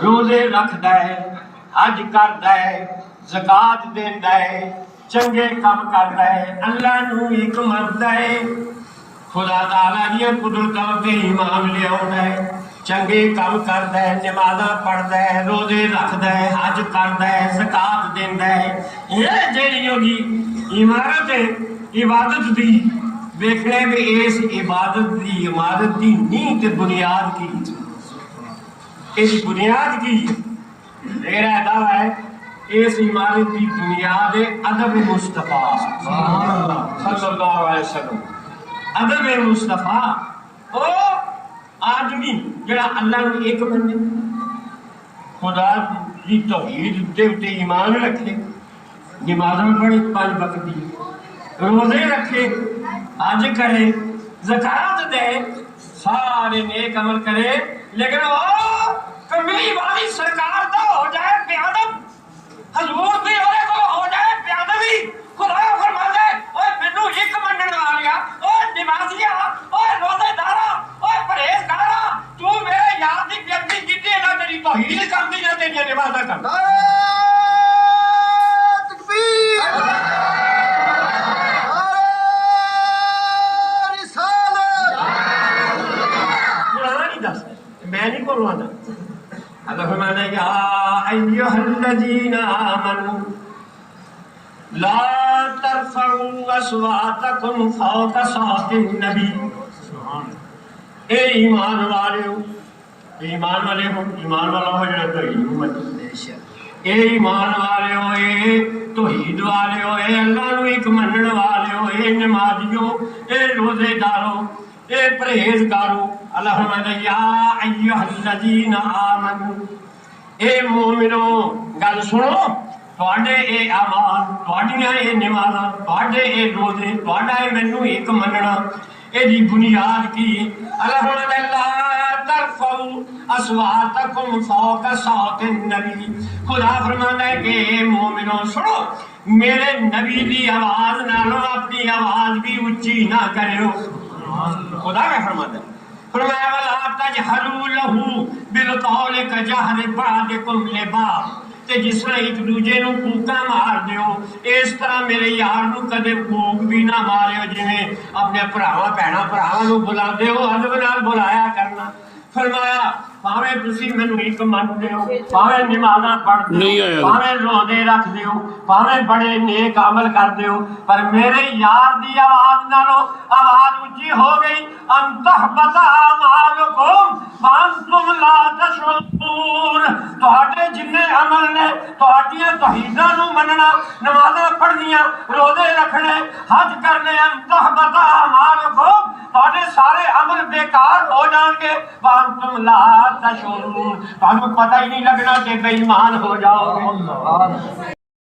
روزے رکھدا ہے، حج کردا ہے، زکات دیندا ہے، چنگے کام کردا ہے، اللہ نو ایک مندا ہے، خدا تعالیٰ دیا قدرتاں تے ایمان لے آوندا ہے، چنگے کام کردا ہے، نمازاں پڑھدا ہے، روزے رکھدا ہے، حج کردا ہے، زکات دیندا ہے۔ یہ جیڑی ہوگی عمارت ہے عبادت دی، دیکھنے میں اس عمارت دی نیند تے بنیاد کی، اس بنیاد کی میرا دعویٰ ہے اس عمارت کی بنیاد ادب مصطفیٰ صلی اللہ علیہ وسلم۔ ادب مصطفیٰ او آدمی جڑا اللہ نے ایک منے، خدا کی توحید دے اتے ایمان رکھے، نمازاں پڑھے 5 وقت دی، روزے رکھے، حج کرے، زکات دے، سارے نیک عمل کرے، لیکن وہ کملی والی سرکار دا ہو جائے بے ادب، حضور دی ہو جائے بے ادبی۔ خدا فرماتا ہے اوے مینوں ایک منن والیا، اوے نمازیا، اوے روزے دارا، اوے پرہیزگارا، تو میرے یار دی بے ادبی کیتی ہے، نہ تیری توہین کرتی نہ تیری نمازاں کرتا۔ میں نہیں بولوانا۔ اللہ فرماتا ہے یا ایھا الذین آمنوا لا ترفعوا اصواتکم فوق صوت النبی۔ اے ایمان والےو، ایمان والے ہو، ایمان والا ہو جڑا توحید منے، اے ایمان والے ہو، اے توحید والے ہو، اے اللہ نو ایک منن والے ہو، اے نمازیو، اے روزے دارو، اے پرہیزگارو۔ اللہ فرماتا ہے یا ایھا الذین آمنوا، اے مومنو گل سنو، تواڈے اے اعمال، تواڈیاں اے نمازاں، تواڈے اے روزے، تواڈا اے مینوں ایک مننا، اے دی بنیاد کی اللہ فرماتا ہے لا ترفعوا اصواتکم فوق صوت النبی۔ خدا فرماتا ہے کہ اے مومنو سنو، میرے نبی دی آواز نالوں اپنی آواز بھی اونچی نہ کریو۔ خدا کیا فرماتا ہے؟ فرمایا وَلَا تَجْهَرُوا لَهُ بِالْقَوْلِ كَجَهْرِ بَعْضِكُمْ لِبَعْضٍ، تے جس طرح ایک دوجے نو کوکا مار دیو، اس طرح میرے یار نو کدے کوک بھی نہ ماریو، جویں اپنے بھراواں بھیناں بھراواں نو بلاندے ہو، ادب نال بلایا کرنا۔ فرمایا پاویں تسی مینوں ایک منتے ہو، پاویں نمازاں پڑھدے ہو، پاویں روزے رکھدے ہو، پاویں بڑے نیک عمل کردے ہو، پر میرے یار دی آواز نالوں آواز اونچی ہو گئی، ان تحبط اعمالکم وانتم لا تشعرون۔ تہاڈے جنے عمل نے، تہاڈیاں توحیداں نو مننا، نمازاں پڑھنیاں، روزے رکھنے، حج کرنے، ان تحبط اعمالکم، تہاڈے سارے عمل بیکار ہو جان گے، وانتم لا تشعرون، تہانوں پتہ ہی نہیں لگنا کہ بے ایمان ہو جاؤ گے۔